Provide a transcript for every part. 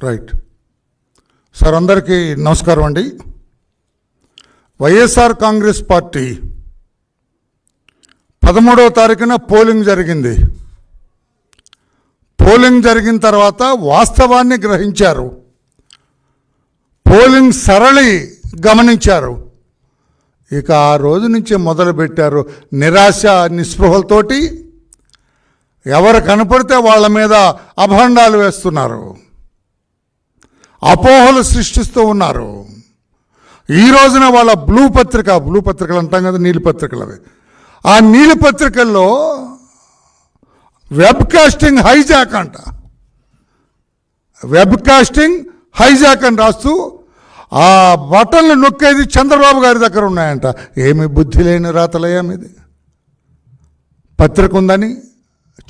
Right sir, అందరికీ నమస్కారం అండి. వైఎస్ఆర్ కాంగ్రెస్ పార్టీ 13వ తారీఖున పోలింగ్ జరిగింది. పోలింగ్ జరిగిన తర్వాత వాస్తవాన్ని గ్రహించారు, పోలింగ్ సరళి గమనించారు. ఇక ఆ రోజు నుంచి మొదలుపెట్టారు నిరాశ నిస్పృహలతోటి ఎవరు కనపడితే వాళ్ళ మీద అభాండాలు వేస్తున్నారు, అపోహలు సృష్టిస్తూ ఉన్నారు. ఈ రోజున వాళ్ళ బ్లూ పత్రికలు అంటాం కదా, నీలి పత్రికలు, అవి ఆ నీలి పత్రికల్లో వెబ్కాస్టింగ్ హైజాక్ అంట, వెబ్కాస్టింగ్ హైజాక్ అని రాస్తూ ఆ బటన్లు నొక్కేది చంద్రబాబు గారి దగ్గర ఉన్నాయంట. ఏమి బుద్ధి లేని రాతలయ్యా మీది. పత్రిక ఉందని,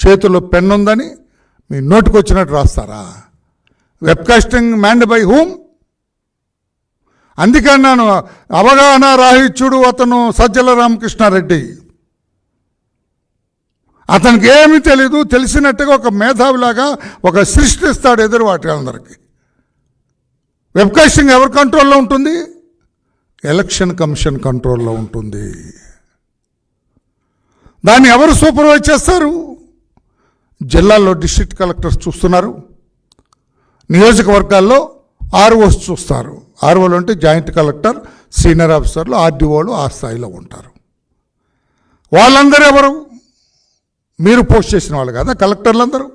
చేతుల్లో పెన్ను ఉందని మీ నోటికి వచ్చినట్టు రాస్తారా? Webcasting manned by whom? అందుకని నేను అవగాహన రాహిత్యుడు అతను సజ్జల రామకృష్ణారెడ్డి. అతనికి ఏమీ తెలీదు, తెలిసినట్టుగా ఒక మేధావిలాగా ఒక సృష్టిస్తాడు ఎదురు వాటిలందరికీ. వెబ్కాస్టింగ్ ఎవరి కంట్రోల్లో ఉంటుంది? ఎలక్షన్ కమిషన్ కంట్రోల్లో ఉంటుంది. దాన్ని ఎవరు సూపర్వైజ్ చేస్తారు? జిల్లాల్లో డిస్ట్రిక్ట్ కలెక్టర్స్ చూస్తున్నారు, నియోజకవర్గాల్లో ఆర్ఓస్ చూస్తారు. ఆర్ఓలు అంటే జాయింట్ కలెక్టర్, సీనియర్ ఆఫీసర్లు, ఆర్డీఓలు ఆ స్థాయిలో ఉంటారు. వాళ్ళందరూ ఎవరు? మీరు పోస్ట్ చేసిన వాళ్ళు కాదా? కలెక్టర్లందరూ,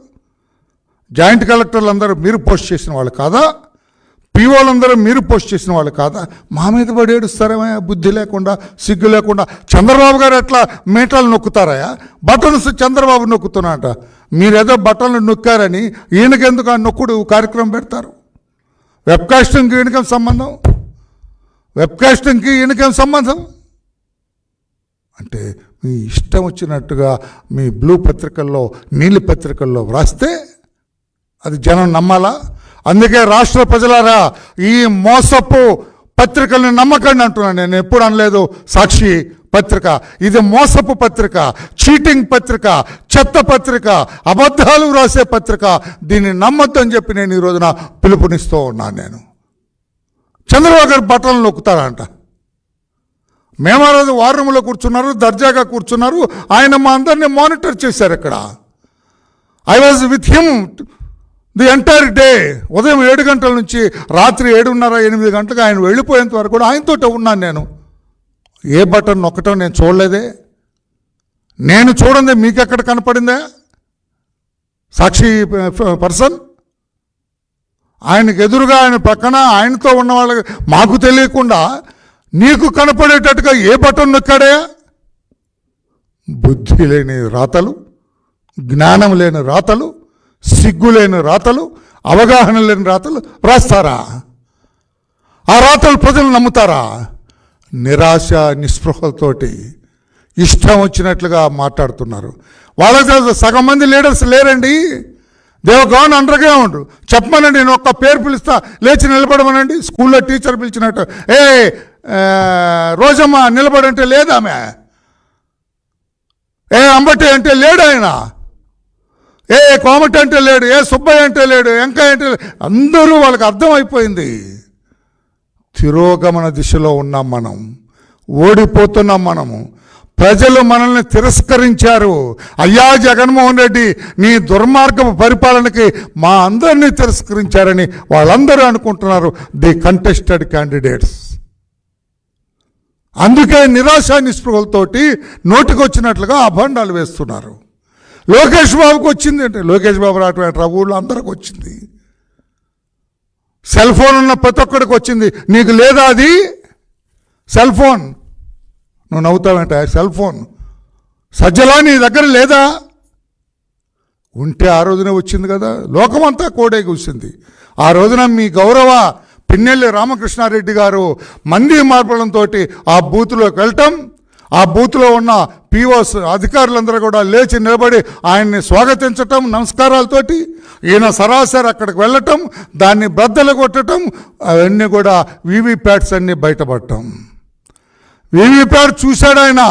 జాయింట్ కలెక్టర్లందరూ మీరు పోస్ట్ చేసిన వాళ్ళు కాదా? పీఓలందరూ మీరు పోస్ట్ చేసిన వాళ్ళు కాదా? మా మీద పడి ఏడుస్తారేమయ్యా బుద్ధి లేకుండా, సిగ్గు లేకుండా. చంద్రబాబు గారు ఎట్లా మీటర్లు నొక్కుతారయా? బటన్స్ చంద్రబాబు నొక్కుతున్నాట. మీరేదో బటన్లు నొక్కారని ఈయనకెందుకు ఆ నొక్కుడు కార్యక్రమం పెడతారు? వెబ్కాస్టింగ్కి ఈయనకేం సంబంధం? వెబ్కాస్టింగ్కి ఈయనకేం సంబంధం? అంటే మీ ఇష్టం వచ్చినట్టుగా మీ బ్లూ పత్రికల్లో, నీలి పత్రికల్లో వ్రాస్తే అది జనం నమ్మాలా? అందుకే రాష్ట్ర ప్రజలారా, ఈ మోసపు పత్రికల్ని నమ్మకండి అంటున్నాను. నేను ఎప్పుడు అనలేదు సాక్షి పత్రిక ఇది మోసపు పత్రిక, చీటింగ్ పత్రిక, చెత్త పత్రిక, అబద్ధాలు రాసే పత్రిక, దీన్ని నమ్మొద్దని చెప్పి నేను ఈ రోజున పిలుపునిస్తూ ఉన్నాను. నేను చంద్రబాబు గారు బట్టలు నొక్కుతారంట. మేము ఆ రోజు వార్ రూమ్లో కూర్చున్నారు, దర్జాగా కూర్చున్నారు, ఆయన మా అందరినీ మానిటర్ చేశారు. ఇక్కడ I was with him the entire day. ఉదయం 7 గంటల నుంచి రాత్రి 7:30-8 గంటలకు ఆయన వెళ్ళిపోయేంత వరకు కూడా ఆయనతో ఉన్నాను నేను. ఏ బటన్ నొక్కటం నేను చూడలేదే. నేను చూడండి, మీకెక్కడ కనపడిందే సాక్షి పర్సన్? ఆయనకు ఎదురుగా, ఆయన పక్కన, ఆయనతో ఉన్న వాళ్ళకి మాకు తెలియకుండా నీకు కనపడేటట్టుగా ఏ బటన్ నొక్కాడే? బుద్ధి లేని రాతలు, జ్ఞానం లేని రాతలు, సిగ్గు లేని రాతలు, అవగాహన లేని రాతలు రాస్తారా? ఆ రాతలు ప్రజలు నమ్ముతారా? నిరాశ నిస్పృహలతోటి ఇష్టం వచ్చినట్లుగా మాట్లాడుతున్నారు. వాళ్ళకి సగం మంది లీడర్స్ లేరండి. They've gone underground. చెప్పమనండి, నేను ఒక్క పేరు పిలుస్తా, లేచి నిలబడమనండి. స్కూల్లో టీచర్ పిలిచినట్టు, రోజమ్మ నిలబడంటే లేదామె, అంబటి అంటే లేడు ఆయన, కోమటి అంటే లేడు, సుబ్బయ్య అంటే లేడు, వెంకయ్య అంటే లేడు. అందరూ వాళ్ళకి అర్థమైపోయింది. తిరోగమన దిశలో ఉన్నాం మనం, ఓడిపోతున్నాం మనము. ప్రజలు మనల్ని తిరస్కరించారు. అయ్యా జగన్మోహన్ రెడ్డి, నీ దుర్మార్గపు పరిపాలనకి మా అందరినీ తిరస్కరించారని వాళ్ళందరూ అనుకుంటున్నారు, ది కంటెస్టెడ్ క్యాండిడేట్స్. అందుకే నిరాశ నిస్పృహలతోటి నోటికొచ్చినట్లుగా అభాండాలు వేస్తున్నారు. లోకేష్ బాబుకి వచ్చింది అంటే, లోకేష్ బాబు రావటం ఊళ్ళో అందరికి వచ్చింది. సెల్ ఫోన్ ఉన్న ప్రతి ఒక్కడికి వచ్చింది. నీకు లేదా అది సెల్ ఫోన్? నువ్వు నవ్వుతావేంట? సెల్ ఫోన్ సజ్జలా నీ దగ్గర లేదా? ఉంటే ఆ రోజునే వచ్చింది కదా. లోకమంతా కోడే కూర్చుంది ఆ రోజున. మీ గౌరవ పిన్నెల్లి రామకృష్ణారెడ్డి గారు మంది మార్పులంతో ఆ బూత్లోకి వెళ్ళటం, ఆ బూత్లో ఉన్న పీఓస్ అధికారులందరూ కూడా లేచి నిలబడి ఆయన్ని స్వాగతించటం నమస్కారాలతోటి, ఈయన సరాసరి అక్కడికి వెళ్ళటం, దాన్ని బద్దలు కొట్టడం, అవన్నీ కూడా వీవీప్యాట్స్ అన్నీ బయటపడటం. వీవీప్యాట్ చూశాడు ఆయన.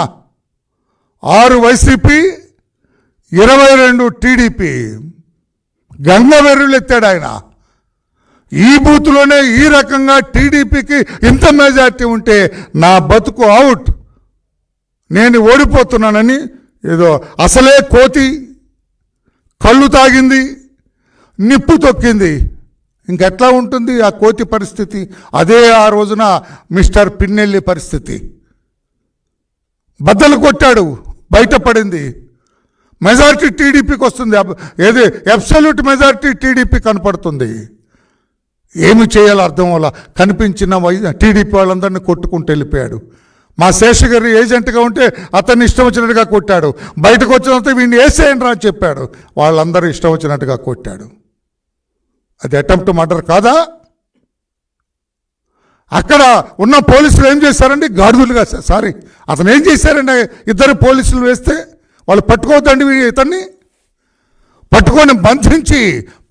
6 వైసీపీ, 22 టీడీపీ. గంగవెర్రులు ఎత్తాడు ఆయన. ఈ బూత్లోనే ఈ రకంగా టీడీపీకి ఇంత మెజార్టీ ఉంటే నా బతుకు అవుట్, నేను ఓడిపోతున్నానని ఏదో అసలే కోతి కళ్ళు తాగింది, నిప్పు తొక్కింది, ఇంకెట్లా ఉంటుంది ఆ కోతి పరిస్థితి? అదే ఆ రోజున మిస్టర్ పిన్నెల్లి పరిస్థితి. బద్దలు కొట్టాడు, బయటపడింది. మెజారిటీ టీడీపీకి వస్తుంది, ఏది అబ్సల్యూట్ మెజారిటీ టీడీపీ కనపడుతుంది. ఏమి చేయాలో అర్థం వల్ల కనిపించిన టీడీపీ వాళ్ళందరినీ కొట్టుకుంటూ వెళ్ళిపోయాడు. మా శేషగిరి ఏజెంట్గా ఉంటే అతన్ని ఇష్టం వచ్చినట్టుగా కొట్టాడు. బయటకు వచ్చినంత వీడిని వేసేయండి రా అని చెప్పాడు. వాళ్ళందరూ ఇష్టం వచ్చినట్టుగా కొట్టాడు. అది అటెంప్ట్ మర్డర్ కాదా? అక్కడ ఉన్న పోలీసులు ఏం చేశారండి? గాడిదలుగా, సారీ, అతను ఏం చేశారండి? ఇద్దరు పోలీసులు వేస్తే వాళ్ళు పట్టుకోవద్దండి ఇతన్ని. పట్టుకొని బంధించి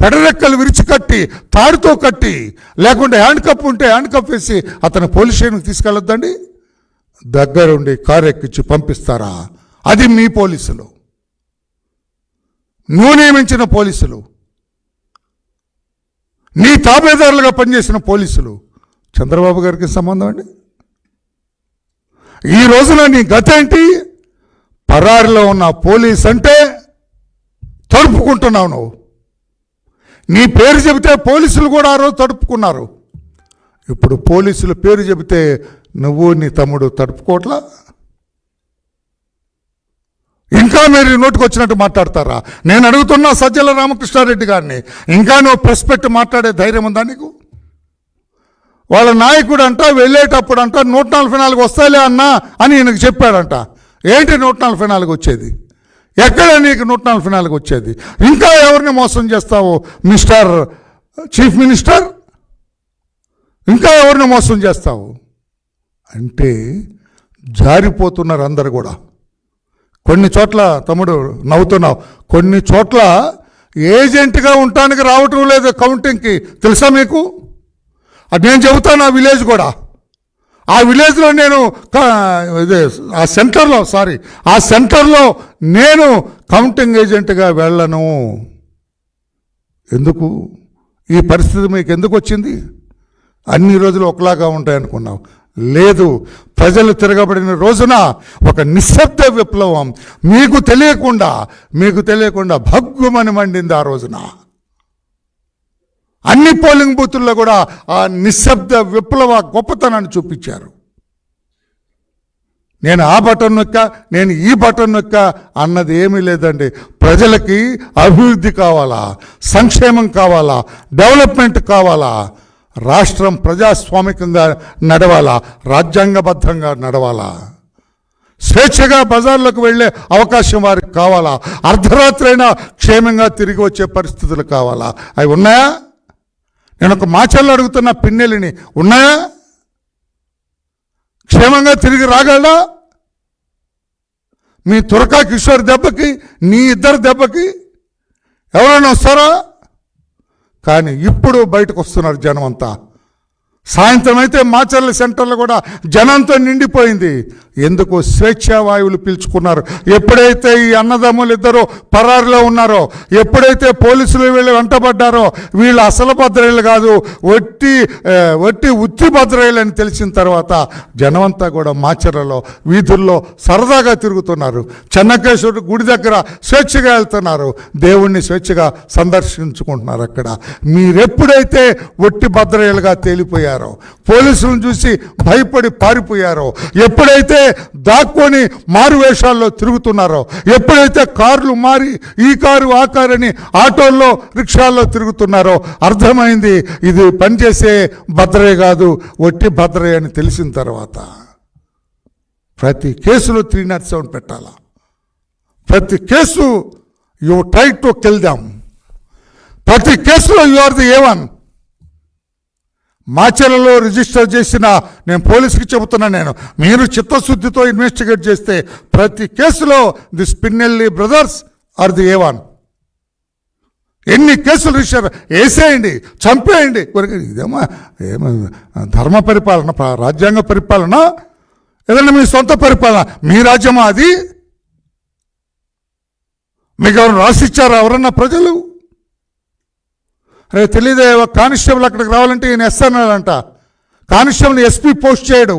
పెడరెక్కలు విరిచి కట్టి, తాడుతో కట్టి, లేకుంటే హ్యాండ్ కప్ ఉంటే హ్యాండ్ కప్ వేసి అతను పోలీస్ స్టేషన్కి తీసుకెళ్ళొద్దండి. దగ్గరుండి కారు ఎక్కించి పంపిస్తారా? అది మీ పోలీసులు, నువ్వు నియమించిన పోలీసులు, నీ తాబేదారులుగా పనిచేసిన పోలీసులు. చంద్రబాబు గారికి సంబంధం అండి? ఈ రోజున నీ గత ఏంటి? పరారిలో ఉన్న పోలీస్ అంటే తడుపుకుంటున్నావు నువ్వు. నీ పేరు చెబితే పోలీసులు కూడా ఆ రోజు తడుపుకున్నారు. ఇప్పుడు పోలీసుల పేరు చెబితే నువ్వు నీ తమ్ముడు తడుపుకోవట్లా? ఇంకా మీరు నోటికి వచ్చినట్టు మాట్లాడతారా? నేను అడుగుతున్నా సజ్జల రామకృష్ణారెడ్డి గారిని, ఇంకా నువ్వు ప్రెస్ పెట్టి మాట్లాడే ధైర్యం ఉందా నీకు? వాళ్ళ నాయకుడు అంట వెళ్ళేటప్పుడు అంట 144 వస్తాయిలే అన్నా అని ఈయనకు చెప్పాడంట. ఏంటి 144 వచ్చేది? ఎక్కడ నీకు 144 వచ్చేది? ఇంకా ఎవరిని మోసం చేస్తావు మిస్టర్ చీఫ్ మినిస్టర్? ఇంకా ఎవరిని మోసం చేస్తావు అంటే జారిపోతున్నారు అందరు కూడా. కొన్ని చోట్ల తమ్ముడు నవ్వుతున్నావు, కొన్ని చోట్ల ఏజెంట్గా ఉండటానికి రావటం లేదు కౌంటింగ్కి, తెలుసా మీకు? అది నేను చెబుతాను. ఆ విలేజ్ కూడా, ఆ విలేజ్లో నేను ఆ సెంటర్లో నేను కౌంటింగ్ ఏజెంట్గా వెళ్ళను. ఎందుకు? ఈ పరిస్థితి మీకు ఎందుకు వచ్చింది? అన్ని రోజులు ఒకలాగా ఉంటాయనుకున్నావు. లేదు, ప్రజలు తిరగబడిన రోజున ఒక నిశ్శబ్ద విప్లవం మీకు తెలియకుండా భగ్గుమని మండింది. ఆ రోజున అన్ని పోలింగ్ బూతుల్లో కూడా ఆ నిశ్శబ్ద విప్లవ గొప్పతనాన్ని చూపించారు. నేను ఆ బటన్ నొక్కా, నేను ఈ బటన్ నొక్కా అన్నది ఏమీ లేదండి. ప్రజలకి అభివృద్ధి కావాలా, సంక్షేమం కావాలా, డెవలప్మెంట్ కావాలా, రాష్ట్రం ప్రజాస్వామికంగా నడవాలా, రాజ్యాంగబద్ధంగా నడవాలా, స్వేచ్ఛగా బజార్లకు వెళ్ళే అవకాశం వారికి కావాలా, అర్ధరాత్రి అయినా క్షేమంగా తిరిగి వచ్చే పరిస్థితులు కావాలా? అవి ఉన్నాయా? నేను ఒక మాచల్లో అడుగుతున్న పిన్నెలిని, ఉన్నాయా? క్షేమంగా తిరిగి రాగలడా? మీ తురకా కిషోర్ దెబ్బకి, నీ ఇద్దరు దెబ్బకి ఎవరైనా వస్తారా? కానీ ఇప్పుడు బయటకు వస్తున్నారు జనం అంతా. సాయంత్రం అయితే మాచర్ల సెంటర్లో కూడా జనంతో నిండిపోయింది. ఎందుకు? స్వేచ్ఛా వాయువులు పీల్చుకున్నారు. ఎప్పుడైతే ఈ అన్నదమ్ములు ఇద్దరు పరారులో ఉన్నారో, ఎప్పుడైతే పోలీసులు వీళ్ళు వెంటబడ్డారో, వీళ్ళు అసలు భద్రయ్యలు కాదు, ఉత్తి భద్రయ్యలు అని తెలిసిన తర్వాత జనమంతా కూడా మాచర్లలో వీధుల్లో సరదాగా తిరుగుతున్నారు. చెన్నకేశ్వరుడు గుడి దగ్గర స్వేచ్ఛగా వెళ్తున్నారు, దేవుణ్ణి స్వేచ్ఛగా సందర్శించుకుంటున్నారు. అక్కడ మీరెప్పుడైతే ఒట్టి భద్రయ్యలుగా తేలిపోయారు, పోలీసులను చూసి భయపడి పారిపోయారో, ఎప్పుడైతే దాక్కొని మారు వేషాల్లో తిరుగుతున్నారో, ఎప్పుడైతే కార్లు మారి ఈ కారు ఆ కారు అని ఆటోల్లో రిక్షాల్లో తిరుగుతున్నారో అర్థమైంది ఇది పనిచేసే భద్రయ్య కాదు, ఒట్టి భద్రయ్య అని తెలిసిన తర్వాత ప్రతి కేసులో 307 పెట్టాలా? ప్రతి case you try to kill them, ప్రతి కేసులో యు ఆర్ ది A1. మాచర్లలో రిజిస్టర్ చేసిన, నేను పోలీసుకి చెబుతున్నా, మీరు చిత్తశుద్ధితో ఇన్వెస్టిగేట్ చేస్తే ప్రతి కేసులో the Pinnelli brothers are the A1. ఎన్ని కేసులు రిజిస్టర్ వేసేయండి, చంపేయండి. ఇదేమో ధర్మ పరిపాలన, రాజ్యాంగ పరిపాలన, ఏదన్నా మీ సొంత పరిపాలన? మీ రాజ్యమా అది? మీకు ఎవరు రాసిచ్చారా ఎవరన్నా ప్రజలు? తెలియదే, ఒక కానిస్టేబుల్ అక్కడికి రావాలంటే ఈయన ఎస్ అన్నాడంట. కానిస్టేబుల్ ఎస్పీ పోస్ట్ చేయడు,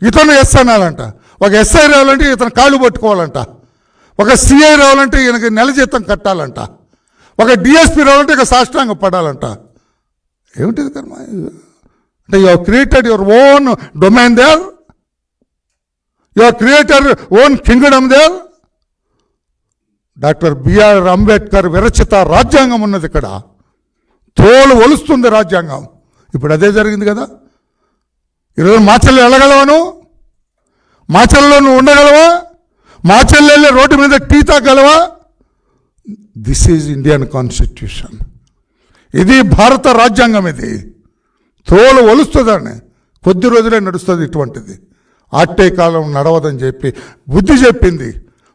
ఇతను ఎస్ అనాలంట. ఒక ఎస్ఐ రావాలంటే ఇతను కాళ్ళు పట్టుకోవాలంట. ఒక సిఐ రావాలంటే ఈయనకి నెల జీతం కట్టాలంట. ఒక డిఎస్పీ రావాలంటే ఇక సాష్టాంగ పడాలంట. ఏమిటిది కర్మ? అంటే you have created your own domain there, you have created own kingdom there. Doctor BR Ambedkar విరచిత రాజ్యాంగం ఉన్నది ఇక్కడ. తోలు ఒలుస్తుంది రాజ్యాంగం. ఇప్పుడు అదే జరిగింది కదా. ఈరోజు మాచల్లో వెళ్ళగలవను? మాచల్లో నువ్వు ఉండగలవా? మాచల్లో వెళ్ళి రోడ్డు మీద టీ తాగలవా? This is Indian constitution. ఇది భారత రాజ్యాంగం. ఇది తోలు ఒలుస్తుందని కొద్ది రోజులే నడుస్తుంది ఇటువంటిది. ఆట్టే కాలం నడవదని చెప్పి బుద్ధి చెప్పింది.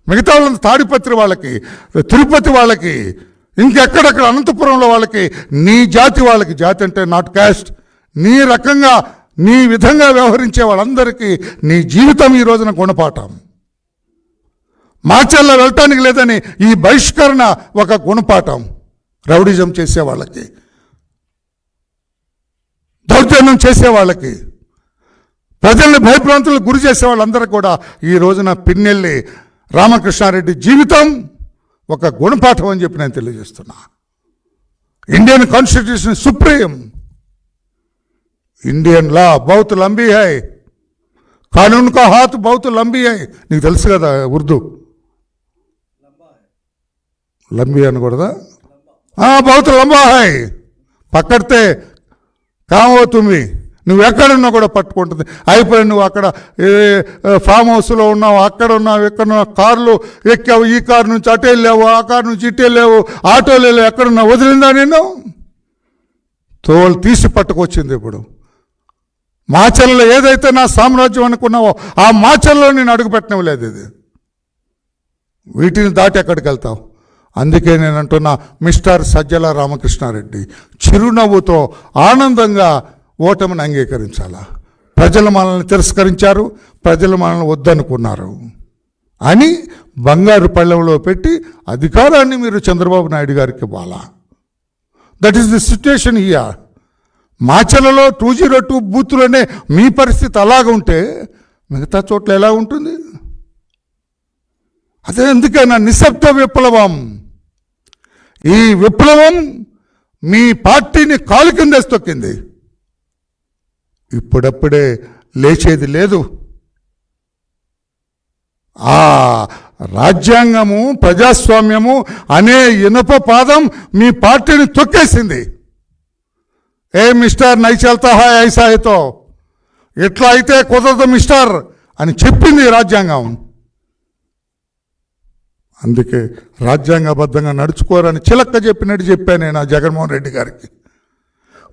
మిగతా వాళ్ళని తాడిపత్రి వాళ్ళకి, తిరుపతి వాళ్ళకి, ఇంకెక్కడెక్కడ అనంతపురంలో వాళ్ళకి, నీ జాతి వాళ్ళకి, జాతి అంటే నాట్ క్యాస్ట్, నీ రకంగా నీ విధంగా వ్యవహరించే వాళ్ళందరికీ నీ జీవితం ఈ రోజున గుణపాఠం. మాచల్లో వెళ్ళటానికి లేదని ఈ బహిష్కరణ ఒక గుణపాఠం. రౌడిజం చేసే వాళ్ళకి, దౌర్జన్యం చేసే వాళ్ళకి, ప్రజల్ని భయభ్రాంతులకు గురి చేసే వాళ్ళందరూ కూడా ఈ రోజున పిన్నెల్లి రామకృష్ణారెడ్డి జీవితం ఒక గుణపాఠం అని చెప్పి నేను తెలియజేస్తున్నా. ఇండియన్ కాన్స్టిట్యూషన్ సుప్రీం, ఇండియన్ లా बहुत लंबी है, कानून का हाथ बहुत लंबी है. నీకు తెలుసు కదా ఉర్దూ, లంబీ అనకూడదా? बहुत लंबा है, పక్కడితే కామవుతుంది. నువ్వు ఎక్కడున్నా కూడా పట్టుకుంటుంది. అయిపోయి నువ్వు అక్కడ ఫామ్ హౌస్లో ఉన్నావు, అక్కడ ఉన్నావు, ఎక్కడ కార్లు ఎక్కావు, ఈ కారు నుంచి అటు వెళ్ళావు, ఆ కారు నుంచి ఇటు వెళ్ళావు, ఆటోలు వెళ్ళావు, ఎక్కడున్నా వదిలిందా నేను? తోలు తీసి పట్టుకొచ్చింది. ఇప్పుడు మాచల్లో ఏదైతే నా సామ్రాజ్యం అనుకున్నావో ఆ మాచల్లో నేను అడుగుపెట్టనివ్వలేదు. ఇది వీటిని దాటి ఎక్కడికి వెళ్తావు? అందుకే నేను అంటున్నా, మిస్టర్ సజ్జల రామకృష్ణారెడ్డి చిరునవ్వుతో ఆనందంగా ఓటమిని అంగీకరించాలా. ప్రజలు మనల్ని తిరస్కరించారు, ప్రజలు మనల్ని వద్దనుకున్నారు అని బంగారు పళ్ళెంలో పెట్టి అధికారాన్ని మీరు చంద్రబాబు నాయుడు గారికి ఇవ్వాలా. That is the situation here. మాచలలో 202 బూతులనే మీ పరిస్థితి అలాగ ఉంటే మిగతా చోట్ల ఎలా ఉంటుంది? అదే ఎందుకైనా నిశ్శబ్ద విప్లవం. ఈ విప్లవం మీ పార్టీని కాలు కిందేసి తొక్కింది. ఇప్పుడప్పుడే లేచేది లేదు. ఆ రాజ్యాంగము, ప్రజాస్వామ్యము అనే ఇనుప పాదం మీ పార్టీని తొక్కేసింది. ఏ మిస్టర్ నై చల్తా హై ఐసా హైతో, ఇట్లా అయితే కుదరదు మిస్టర్ అని చెప్పింది రాజ్యాంగం. అందుకే రాజ్యాంగబద్ధంగా నడుచుకోరని చిలక్క చెప్పినట్టు చెప్పాను నేను ఆ జగన్మోహన్ రెడ్డి గారికి.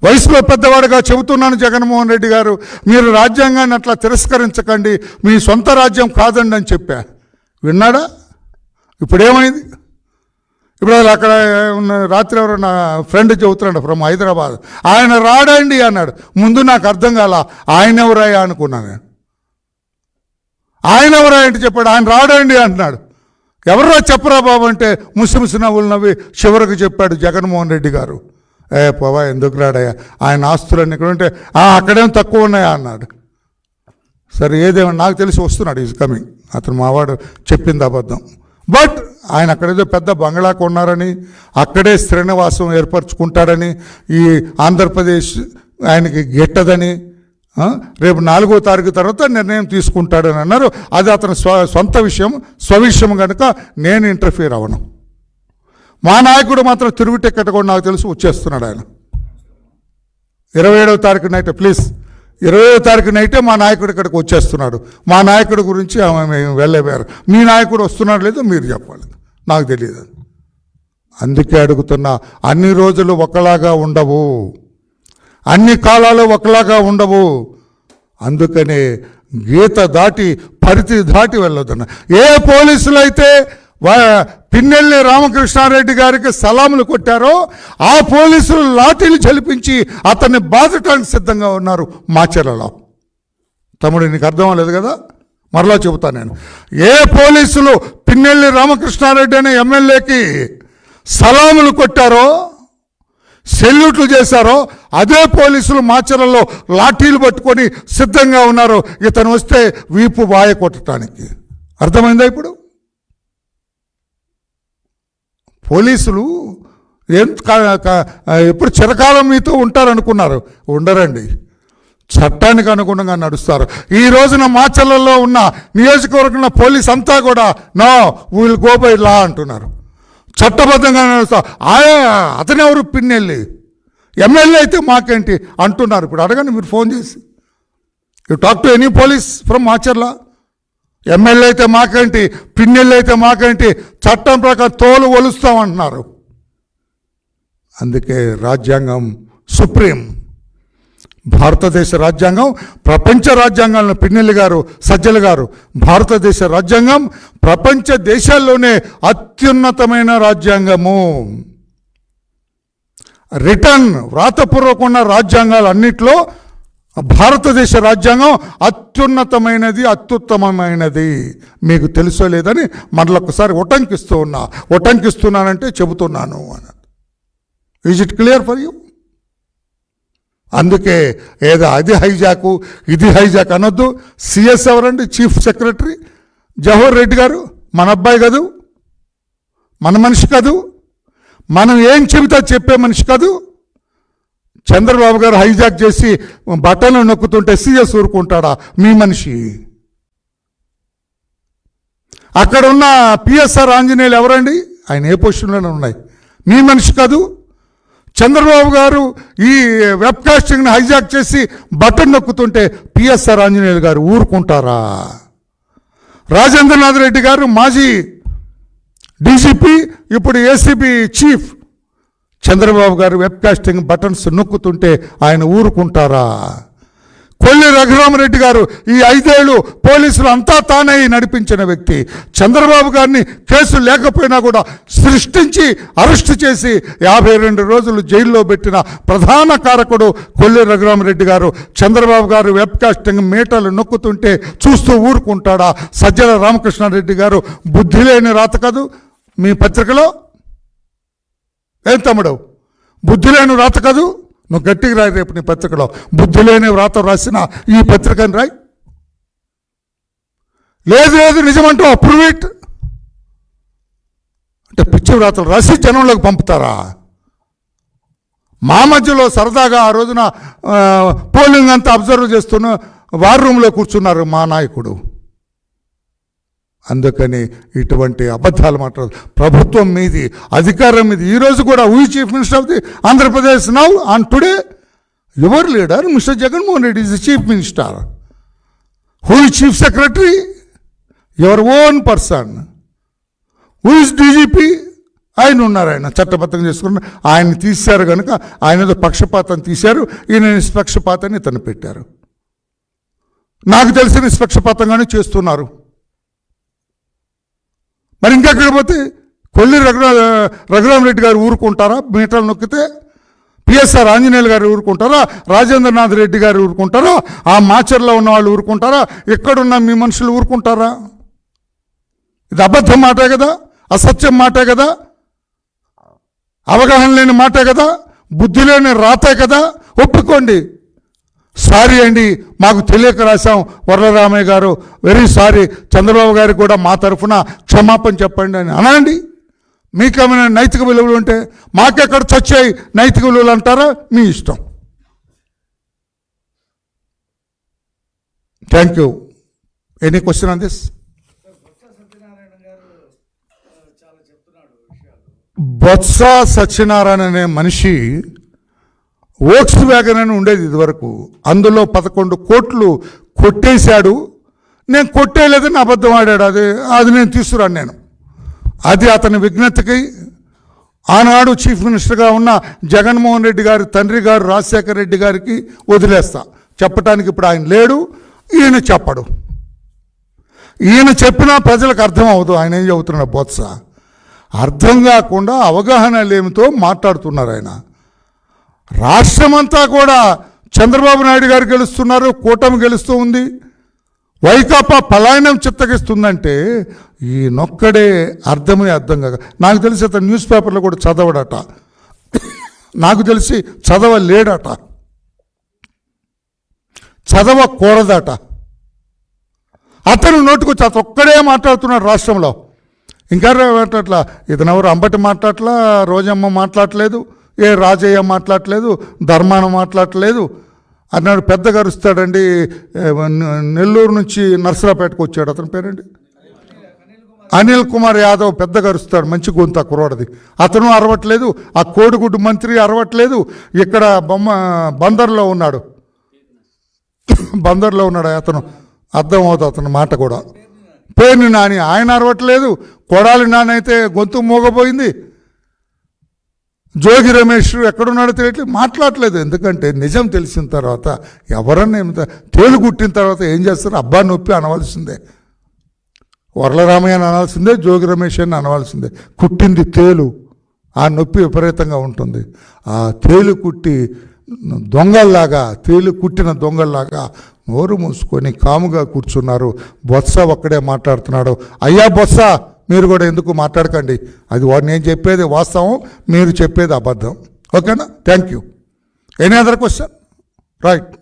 వయసులో పెద్దవాడుగా చెబుతున్నాను, జగన్మోహన్ రెడ్డి గారు మీరు రాజ్యాంగాన్ని అట్లా తిరస్కరించకండి, మీ సొంత రాజ్యం కాదండి అని చెప్పా. విన్నాడా? ఇప్పుడు ఏమైంది? ఇప్పుడు అక్కడ ఉన్న రాత్రి ఎవరో నా ఫ్రెండ్ చెబుతున్నాడు ఫ్రమ్ హైదరాబాద్, ఆయన రాడండి అన్నాడు. ముందు నాకు అర్థం కాల, ఆయన ఎవరాయా అనుకున్నాను. ఆయన ఎవరా అంటే చెప్పాడు, ఆయన రాడండి అంటున్నాడు. ఎవరో చెప్పరా బాబు అంటే ముసిముసి నవ్వులు నవ్వి చివరికి చెప్పాడు జగన్మోహన్ రెడ్డి గారు, పోవా ఎందుకు రాడయ్యా, ఆయన ఆస్తులన్నీ ఇక్కడ ఉంటే అక్కడేం తక్కువ ఉన్నాయా అన్నాడు. సరే ఏదేమో నాకు తెలిసి వస్తున్నాడు, ఈజ్ కమింగ్. అతను మావాడు చెప్పింది అబద్ధం. బట్ ఆయన అక్కడేదో పెద్ద బంగ్లా కొన్నారని, అక్కడే శ్రీనివాసం ఏర్పరచుకుంటాడని, ఈ ఆంధ్రప్రదేశ్ ఆయనకి గెట్టదని, రేపు 4వ తారీఖు తర్వాత నిర్ణయం తీసుకుంటాడని అన్నారు. అది అతని సొంత విషయం, స్వవిషయం కనుక నేను ఇంటర్ఫియర్ అవ్వను. మా నాయకుడు మాత్రం తిరుగు టికెట్ కూడా నాకు తెలిసి వచ్చేస్తున్నాడు. ఆయన 27వ తారీఖు నైట్, ప్లీజ్ 20వ తారీఖు నైటే మా నాయకుడు ఇక్కడికి వచ్చేస్తున్నాడు. మా నాయకుడి గురించి మేము వెళ్ళేవారు. మీ నాయకుడు వస్తున్నాడు లేదో మీరు చెప్పాలి, నాకు తెలియదు. అందుకే అడుగుతున్నా, అన్ని రోజులు ఒకలాగా ఉండవు, అన్ని కాలాలు ఒకలాగా ఉండవు. అందుకనే గీత దాటి పరిధి దాటి వెళ్ళొద్దన్న. ఏ పోలీసులు అయితే పిన్నెల్లి రామకృష్ణారెడ్డి గారికి సలాములు కొట్టారో ఆ పోలీసులు లాఠీలు చలిపించి అతన్ని బాధటానికి సిద్ధంగా ఉన్నారు మాచర్లలో. తమ్ముడు నీకు అర్థం అవ్వలేదు కదా, మరలా చెబుతాను నేను. ఏ పోలీసులు పిన్నెల్లి రామకృష్ణారెడ్డి అనే ఎమ్మెల్యేకి సలాములు కొట్టారో, సెల్యూట్లు చేశారో, అదే పోలీసులు మాచర్లలో లాఠీలు పట్టుకొని సిద్ధంగా ఉన్నారు ఇతను వస్తే వీపు వాయ కొట్టడానికి. అర్థమైందా? ఇప్పుడు పోలీసులు ఎప్పుడు చిరకాలం మీతో ఉంటారనుకున్నారు? ఉండరండి. చట్టానికి అనుగుణంగా నడుస్తారు. ఈ రోజున మాచర్లలో ఉన్న నియోజకవర్గంలో పోలీస్ అంతా కూడా no will go by law అంటున్నారు. చట్టబద్ధంగా నడుస్తారు. అతనెవరు పిన్నెల్లి? ఎమ్మెల్యే అయితే మాకేంటి అంటున్నారు. ఇప్పుడు అడగండి మీరు ఫోన్ చేసి. You talk to any police from Macherla. MLA అయితే మాకేంటి, పిన్నెల్లి అయితే మాకేంటి, చట్టం ప్రకారం తోలు ఒలుస్తామంటున్నారు. అందుకే రాజ్యాంగం సుప్రీం. భారతదేశ రాజ్యాంగం ప్రపంచ రాజ్యాంగాలను పిన్నెల్లి గారు, సజ్జల గారు, భారతదేశ రాజ్యాంగం ప్రపంచ దేశాల్లోనే అత్యున్నతమైన రాజ్యాంగము. రిటర్న్ వ్రాతపూర్వక రాజ్యాంగాలన్నింటిలో భారతదేశ రాజ్యాంగం అత్యున్నతమైనది, అత్యుత్తమమైనది. మీకు తెలుసో లేదని మరొకసారి ఉటంకిస్తున్నానంటే చెబుతున్నాను అన్నది. Is it clear for you? అందుకే ఏదో అది హైజాకు ఇది హైజాక్ అనొద్దు. సిఎస్ ఎవరండి? చీఫ్ సెక్రటరీ జవహర్ రెడ్డి గారు. మన అబ్బాయి కాదు, మన మనిషి కాదు, మనం ఏం చెబితే చెప్పే మనిషి కాదు. చంద్రబాబు గారు హైజాక్ చేసి బట్టలు నొక్కుతుంటే సిఎస్ ఊరుకుంటాడా? మీ మనిషి. అక్కడ ఉన్న పిఎస్ఆర్ ఆంజనేయులు ఎవరండి? ఆయన ఏ పొజిషన్లోనే ఉన్నాయి. మీ మనిషి కాదు. చంద్రబాబు గారు ఈ వెబ్కాస్టింగ్ని హైజాక్ చేసి బటన్ నొక్కుతుంటే పిఎస్ఆర్ ఆంజనేయులు గారు ఊరుకుంటారా? రాజేంద్రనాథ్ రెడ్డి గారు మాజీ డీజీపీ, ఇప్పుడు ఏసీబీ చీఫ్. చంద్రబాబు గారు వెబ్కాస్టింగ్ బటన్స్ నొక్కుతుంటే ఆయన ఊరుకుంటారా? కొల్లి రఘురామరెడ్డి గారు ఈ 5 ఏళ్ళు పోలీసులు అంతా తానే నడిపించిన వ్యక్తి. చంద్రబాబు గారిని కేసు లేకపోయినా కూడా సృష్టించి అరెస్టు చేసి 52 రోజులు జైల్లో పెట్టిన ప్రధాన కారకుడు కొల్లి రఘురామరెడ్డి గారు. చంద్రబాబు గారు వెబ్కాస్టింగ్ మీటలు నొక్కుతుంటే చూస్తూ ఊరుకుంటాడా? సజ్జల రామకృష్ణారెడ్డి గారు బుద్ధి లేని రాత కాదు మీ పత్రికలో? ఏం తమ్ముడు, బుద్ధి లేని రాత కాదు? నువ్వు గట్టిగా రాయి రేపు నీ పత్రికలో. బుద్ధి లేని వ్రాత రాసిన ఈ పత్రికని రాయి. లేదు నిజమంటూ అప్రూవ్ ఇట్ అంటే పిచ్చి వ్రాతలు రాసి జనంలోకి పంపుతారా? మా మధ్యలో సరదాగా ఆ రోజున పోలింగ్ అంతా అబ్జర్వ్ చేస్తున్న వార్ రూమ్లో కూర్చున్నారు మా నాయకుడు. అందుకని ఇటువంటి అబద్ధాలు మాట్లాడదు. ప్రభుత్వం మీది, అధికారం మీది. ఈరోజు కూడా who chief minister of the Andhra Pradesh now on today? Your leader mister Jaganmohan Reddy is the chief minister. Who is chief secretary? Your own person. Who is DGP? ఆయన ఉన్నారు. ఆయన చట్టబద్ధంగా చేసుకున్నారు. ఆయన తీశారు కనుక ఆయన పక్షపాతం తీశారు. ఈయన నిష్పక్షపాతాన్ని ఇతను పెట్టారు. నాకు తెలిసి నిష్పక్షపాతంగానే చేస్తున్నారు. మరి ఇంకెక్కడ పోతే కొల్లి రఘురామరెడ్డి గారు ఊరుకుంటారా? మీటలు నొక్కితే పిఎస్ఆర్ ఆంజనేయులు గారు ఊరుకుంటారా? రాజేంద్రనాథ్ రెడ్డి గారు ఊరుకుంటారా? ఆ మాచర్లో ఉన్న వాళ్ళు ఊరుకుంటారా? ఎక్కడున్న మీ మనుషులు ఊరుకుంటారా? ఇది అబద్ధం మాటే కదా, అసత్యం మాటే కదా, అవగాహన లేని మాటే కదా, బుద్ధి లేని రాతే కదా. ఒప్పుకోండి. సారీ అండి, మాకు తెలియక రాశాం వరలరామయ్య గారు, వెరీ సారీ. చంద్రబాబు గారికి కూడా మా తరఫున క్షమాపణ చెప్పండి అని అనండి. మీకేమైనా నైతిక విలువలు ఉంటే మాకెక్కడ చచ్చాయి నైతిక విలువలు అంటారా? మీ ఇష్టం. Thank you. Any question on this? Botsa Satyanarayana అనే మనిషి వోక్స్ వ్యాగన్ అని ఉండేది ఇదివరకు. అందులో 11 కోట్లు కొట్టేశాడు. నేను కొట్టేయలేదని అబద్ధం ఆడాడు. అది నేను తీసుకురాను. నేను అది అతని విజ్ఞతకి ఆనాడు చీఫ్ మినిస్టర్గా ఉన్న జగన్మోహన్ రెడ్డి గారి తండ్రి గారు రాజశేఖర రెడ్డి గారికి వదిలేస్తా. చెప్పడానికి ఇప్పుడు ఆయన లేడు, ఈయన చెప్పడు. ఈయన చెప్పినా ప్రజలకు అర్థం అవ్వదు. ఆయన ఏం చెబుతున్నాడు? బొత్స అర్థం కాకుండా అవగాహన లేమితో మాట్లాడుతున్నారు. ఆయన రాష్ట్రమంతా కూడా చంద్రబాబు నాయుడు గారు గెలుస్తున్నారు, కూటమి గెలుస్తూ ఉంది. వైకాపా పలాయనం చిత్తగిస్తుందంటే ఈ నొక్కడే అర్థం కాక, నాకు తెలిసి అతను న్యూస్ పేపర్లో కూడా చదవడట, నాకు తెలిసి చదవలేడట, చదవకూడదట. అతను నోటుకొచ్చి అతను ఒక్కడే మాట్లాడుతున్నాడు రాష్ట్రంలో. ఇంకా మాట్లాడట్లా, ఇతనెవరు అంబటి మాట్లాడట్లా, రోజమ్మ మాట్లాడలేదు, ఏ రాజయ్య మాట్లాడలేదు, ధర్మాన మాట్లాడలేదు అన్నాడు. పెద్దగా అరుస్తాడండి, నెల్లూరు నుంచి నర్సరాపేటకు వచ్చాడు, అతని పేరండి అనిల్ కుమార్ యాదవ్, పెద్దగా అరుస్తాడు, మంచి గొంతు కుర్రాడిది. అతను అరవట్లేదు, ఆ కోడిగుడ్డు మంత్రి అరవట్లేదు. ఇక్కడ బందర్లో ఉన్నాడు, అతను అర్థం అవుతుంది అతని మాట కూడా. పేర్ని నాని ఆయన అరవట్లేదు, కొడాలి నాని అయితే గొంతు మోగపోయింది. జోగి రమేష్ ఎక్కడున్నాడో తెలియట్లేదు, మాట్లాడలేదు. ఎందుకంటే నిజం తెలిసిన తర్వాత ఎవరన్నా తేలు కుట్టిన తర్వాత ఏం చేస్తారు, అబ్బా నొప్పి అనవలసిందే, వరలరామయ్య అని అనాల్సిందే, జోగి రమేష్ అని అనవలసిందే. కుట్టింది తేలు, ఆ నొప్పి విపరీతంగా ఉంటుంది. ఆ తేలు కుట్టి దొంగల్లాగా, తేలు కుట్టిన దొంగల్లాగా నోరు మూసుకొని కాముగా కూర్చున్నారు. బొత్స ఒక్కడే మాట్లాడుతున్నాడు. అయ్యా బొత్స, మీరు కూడా ఎందుకు మాట్లాడకండి, అది నేను చెప్పేది వాస్తవం, మీరు చెప్పేది అబద్ధం. ఓకేనా? Thank you. Any other question? Right.